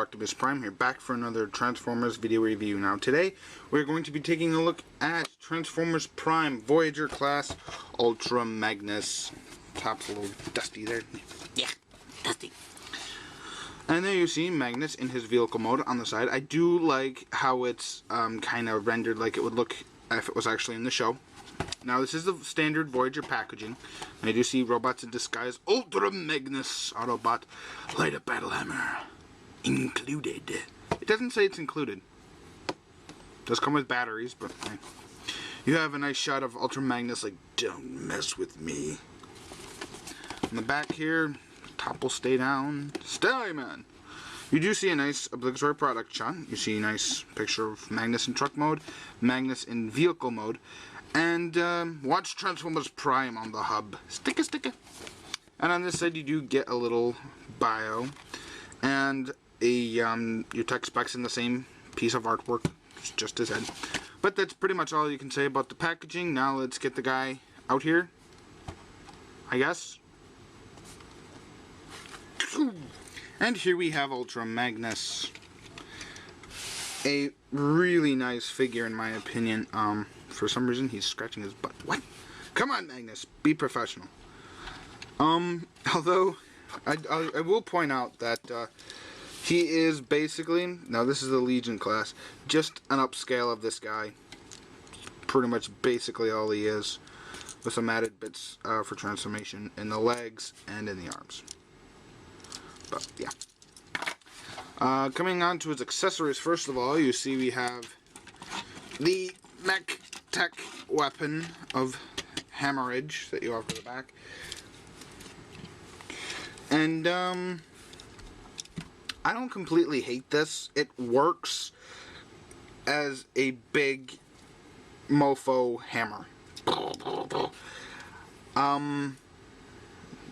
Optimus Prime here, back for another Transformers video review. Now today, we're going to be taking a look at Transformers Prime Voyager class Ultra Magnus. Top's a little dusty there. Yeah, dusty. And there you see Magnus in his vehicle mode on the side. I do like how it's kind of rendered like it would look if it was actually in the show. Now this is the standard Voyager packaging. And I do see robots in disguise. Ultra Magnus Autobot Light Up Battle Hammer included. It doesn't say it's included. It does come with batteries, but you have a nice shot of Ultra Magnus like, don't mess with me. On the back here, top will stay down. Stay, man. You do see a nice obligatory product shot. You see a nice picture of Magnus in truck mode, Magnus in vehicle mode, and watch Transformers Prime on the hub. Sticker, sticker. And on this side, you do get a little bio and a your tech specs in the same piece of artwork, just as head. But that's pretty much all you can say about the packaging. Now let's get the guy out here, I guess. And here we have Ultra Magnus. A really nice figure in my opinion. For some reason he's scratching his butt. What? Come on, Magnus, be professional. Although I will point out that he is basically, now this is the Legion class, just an upscale of this guy. Pretty much basically all he is, with some added bits for transformation in the legs and in the arms. But yeah. Coming on to his accessories, first of all, you see we have the mech tech weapon of Hammerage that you have to the back. And I don't completely hate this. It works as a big mofo hammer.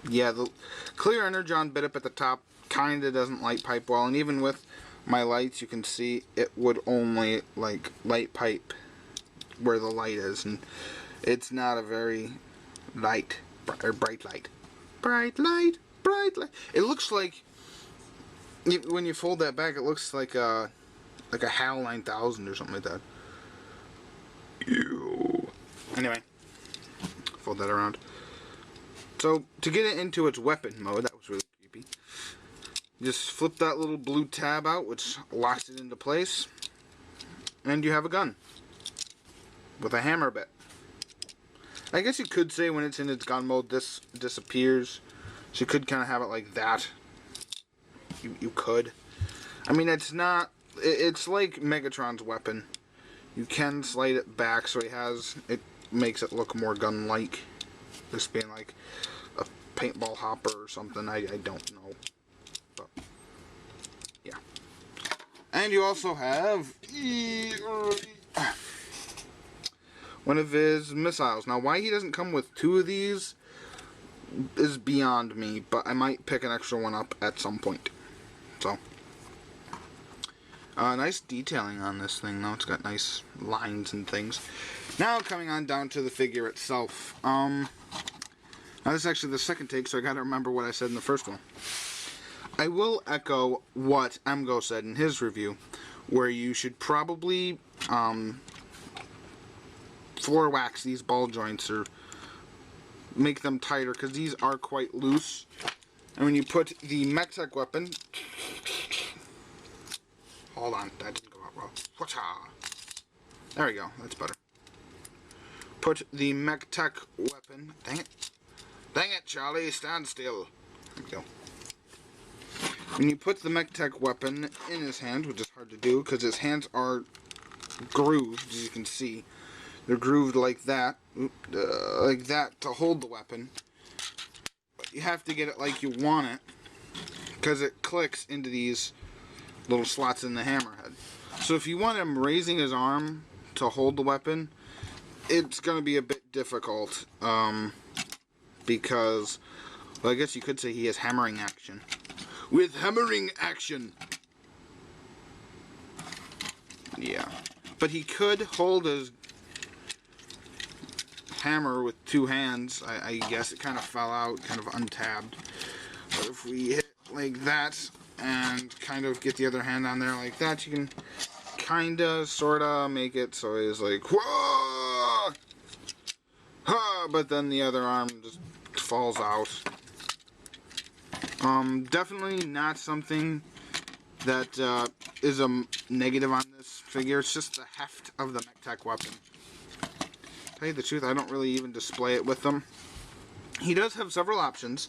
Yeah, the clear energon bit up at the top kinda doesn't light pipe well, and even with my lights you can see it would only like light pipe where the light is, and it's not a very bright light. Bright light. It looks like when you fold that back, it looks like a HAL 9000 or something like that. Ew. Anyway, fold that around. So to get it into its weapon mode, that was really creepy. You just flip that little blue tab out, which locks it into place, and you have a gun with a hammer bit. I guess you could say when it's in its gun mode, this disappears. So you could kind of have it like that. You could. I mean, it's not. It's like Megatron's weapon. You can slide it back so it makes it look more gun-like. This being like a paintball hopper or something. I don't know. But yeah. And you also have one of his missiles. Now, why he doesn't come with two of these is beyond me, but I might pick an extra one up at some point. So, nice detailing on this thing, though. It's got nice lines and things. Now, coming on down to the figure itself. Now, this is actually the second take, so I gotta remember what I said in the first one. I will echo what Emgo said in his review, where you should probably floor wax these ball joints or make them tighter, because these are quite loose. And when you put the mech tech weapon, hold on, that didn't go out well. There we go, that's better. Put the mech tech weapon, dang it Charlie, stand still. There we go. When you put the mech tech weapon in his hand, which is hard to do because his hands are grooved, as you can see. They're grooved like that to hold the weapon. But you have to get it like you want it, because it clicks into these little slots in the hammerhead. So if you want him raising his arm to hold the weapon, it's going to be a bit difficult, because, well, I guess you could say he has hammering action. With hammering action! Yeah. But he could hold his hammer with two hands. I guess it kind of fell out, kind of untabbed. But if we hit like that and kind of get the other hand on there like that, you can kind of, sort of make it so he's like, whoa! Ha! But then the other arm just falls out. Definitely not something that is a negative on this figure. It's just the heft of the MechTech weapon. Tell you the truth, I don't really even display it with them. He does have several options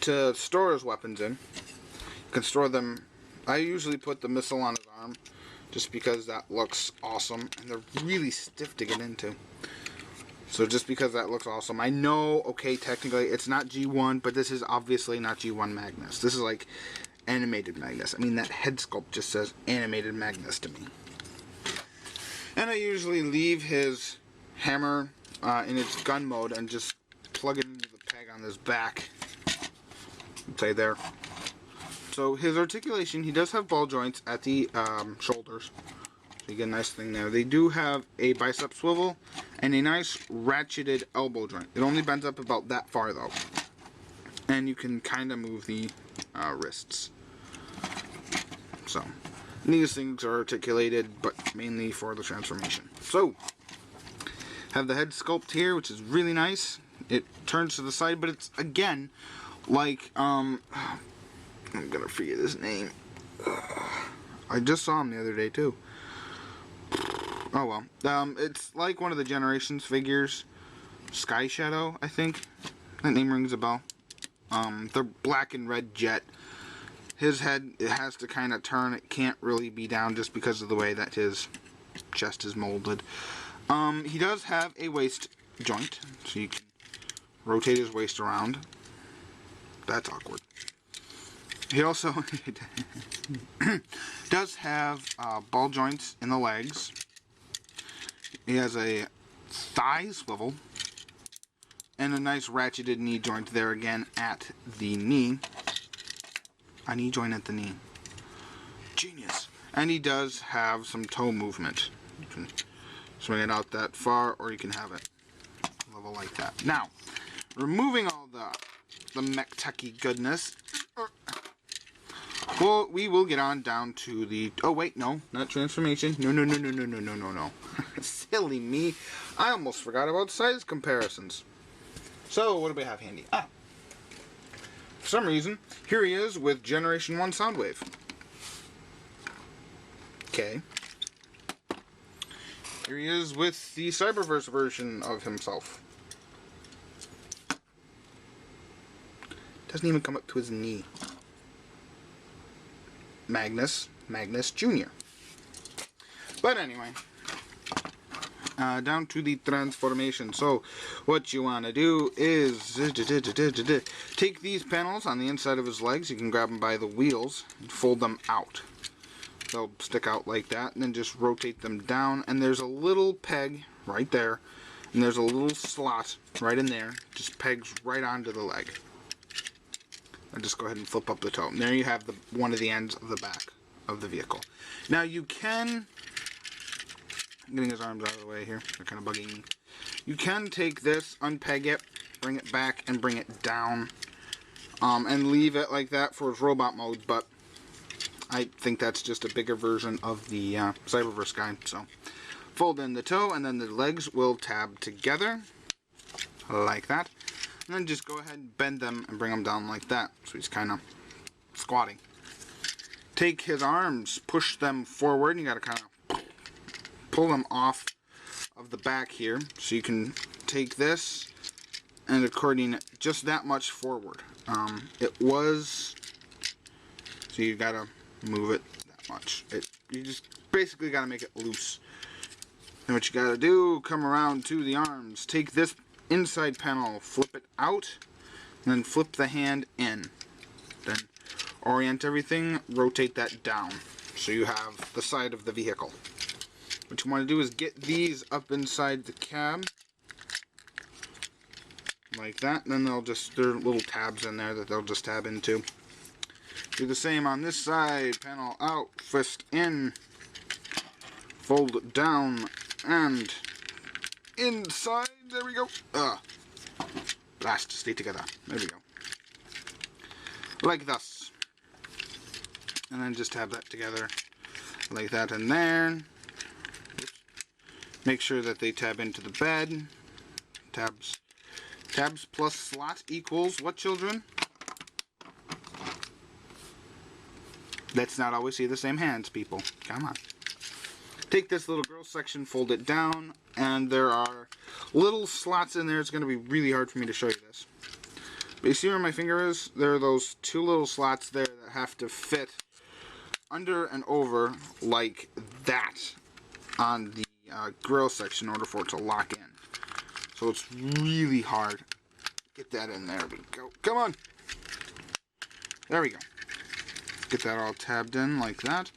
to store his weapons in. You can store them. I usually put the missile on his arm just because that looks awesome, and they're really stiff to get into. So just because that looks awesome. I know, okay, technically it's not G1, but this is obviously not G1 Magnus. This is like animated Magnus. I mean, that head sculpt just says animated Magnus to me. And I usually leave his hammer in its gun mode and just plug it into the peg on his back. Say there. So his articulation, he does have ball joints at the shoulders. So you get a nice thing there. They do have a bicep swivel and a nice ratcheted elbow joint. It only bends up about that far though. And you can kind of move the wrists. So these things are articulated, but mainly for the transformation. So have the head sculpt here, which is really nice. It turns to the side, but it's again like I'm gonna forget his name. I just saw him the other day too. Oh well. It's like one of the Generations figures, Sky Shadow, I think. That name rings a bell. The black and red jet. His head, it has to kind of turn. It can't really be down just because of the way that his chest is molded. He does have a waist joint, so you can rotate his waist around. That's awkward. He also does have ball joints in the legs. He has a thigh swivel and a nice ratcheted knee joint there again at the knee. A knee joint at the knee. Genius. And he does have some toe movement. You can swing it out that far, or you can have it level like that. Now, removing all the MechTech goodness, well, we will get on down to the... Oh, wait, no. Not transformation. No. Silly me. I almost forgot about size comparisons. So, what do we have handy? For some reason, here he is with Generation 1 Soundwave. Okay. Here he is with the Cyberverse version of himself. Doesn't even come up to his knee. Magnus Jr. But anyway, down to the transformation. So what you want to do is take these panels on the inside of his legs. You can grab them by the wheels and fold them out. They'll stick out like that, and then just rotate them down, and there's a little peg right there, and there's a little slot right in there, just pegs right onto the leg. And just go ahead and flip up the toe. And there you have one of the ends of the back of the vehicle. Now you can... I'm getting his arms out of the way here. They're kind of bugging me. You can take this, unpeg it, bring it back, and bring it down. And leave it like that for his robot mode, but I think that's just a bigger version of the Cyberverse guy. So fold in the toe, and then the legs will tab together like that. And then just go ahead and bend them and bring them down like that. So he's kind of squatting. Take his arms, push them forward, and you got to kind of pull them off of the back here. So you can take this and according just that much forward. It was... So you got to move it that much. You just basically got to make it loose. And what you got to do, come around to the arms. Take this inside panel, flip it out, and then flip the hand in. Then orient everything, rotate that down, so you have the side of the vehicle. What you want to do is get these up inside the cab, like that, and then there are little tabs in there that they'll just tab into. Do the same on this side, panel out, fist in, fold it down, and inside. There we go. Blast, stay together. There we go. Like this. And then just tab that together like that in there. Make sure that they tab into the bed. Tabs plus slot equals what, children? Let's not always see the same hands, people. Come on. Take this little girl section, fold it down, and there are little slots in there. It's going to be really hard for me to show you this. But you see where my finger is? There are those two little slots there that have to fit under and over like that on the grill section in order for it to lock in. So it's really hard. Get that in there. There we go. Come on. There we go. Get that all tabbed in like that.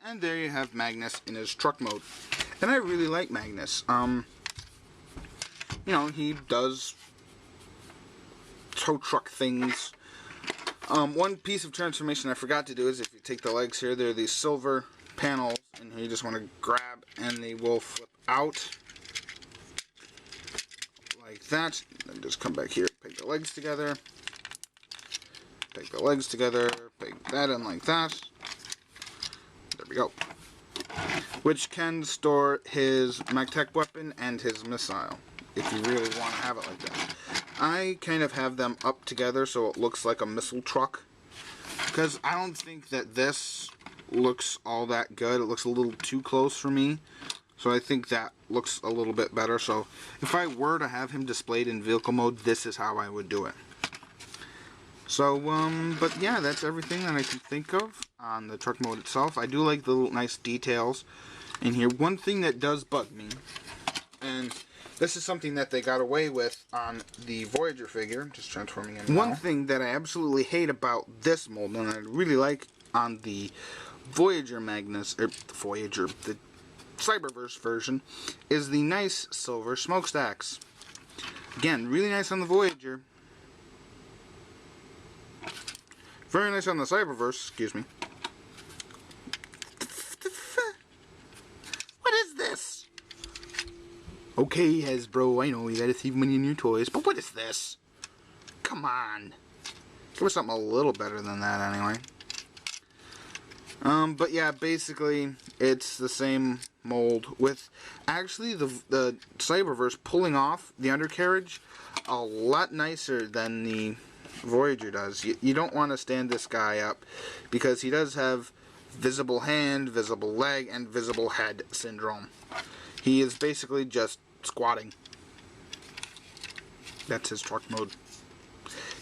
And there you have Magnus in his truck mode. And I really like Magnus. You know, he does tow truck things. One piece of transformation I forgot to do is if you take the legs here, there are these silver panels, and you just want to grab and they will flip out like that. Then just come back here, peg the legs together, peg the legs together, peg that in like that. There we go. Which can store his magtech weapon and his missile, if you really want to have it like that. I kind of have them up together so it looks like a missile truck, because I don't think that this looks all that good. It looks a little too close for me, so I think that looks a little bit better. So if I were to have him displayed in vehicle mode, this is how I would do it. So, but yeah, that's everything that I can think of on the truck mode itself. I do like the little nice details in here. One thing that does bug me, and this is something that they got away with on the Voyager figure, just transforming in now. One thing that I absolutely hate about this mold, and I really like on the Voyager Magnus, or the Voyager, the Cyberverse version, is the nice silver smokestacks. Again, really nice on the Voyager. Very nice on the Cyberverse, excuse me. What is this? Okay, Hasbro, I know you gotta save money on your toys, but what is this? Come on. Give us something a little better than that anyway. But yeah, basically, it's the same mold with actually the Cyberverse pulling off the undercarriage a lot nicer than the Voyager does. You don't want to stand this guy up because he does have visible hand, visible leg, and visible head syndrome. He is basically just squatting. That's his truck mode.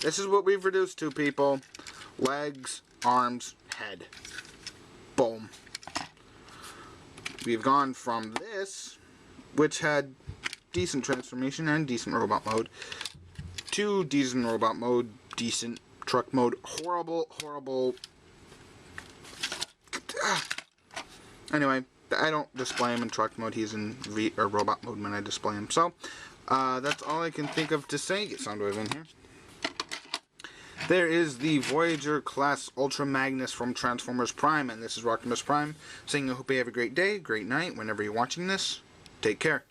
This is what we've reduced to, people. Legs, arms, head. Boom. We've gone from this, which had decent transformation and decent robot mode, to decent robot mode, decent truck mode, horrible, horrible. Anyway, I don't display him in truck mode. He's in robot mode when I display him. So, that's all I can think of to say. Get Soundwave in here. There is the Voyager class Ultra Magnus from Transformers Prime, and this is Rockimus Prime saying I hope you have a great day, great night, whenever you're watching this. Take care.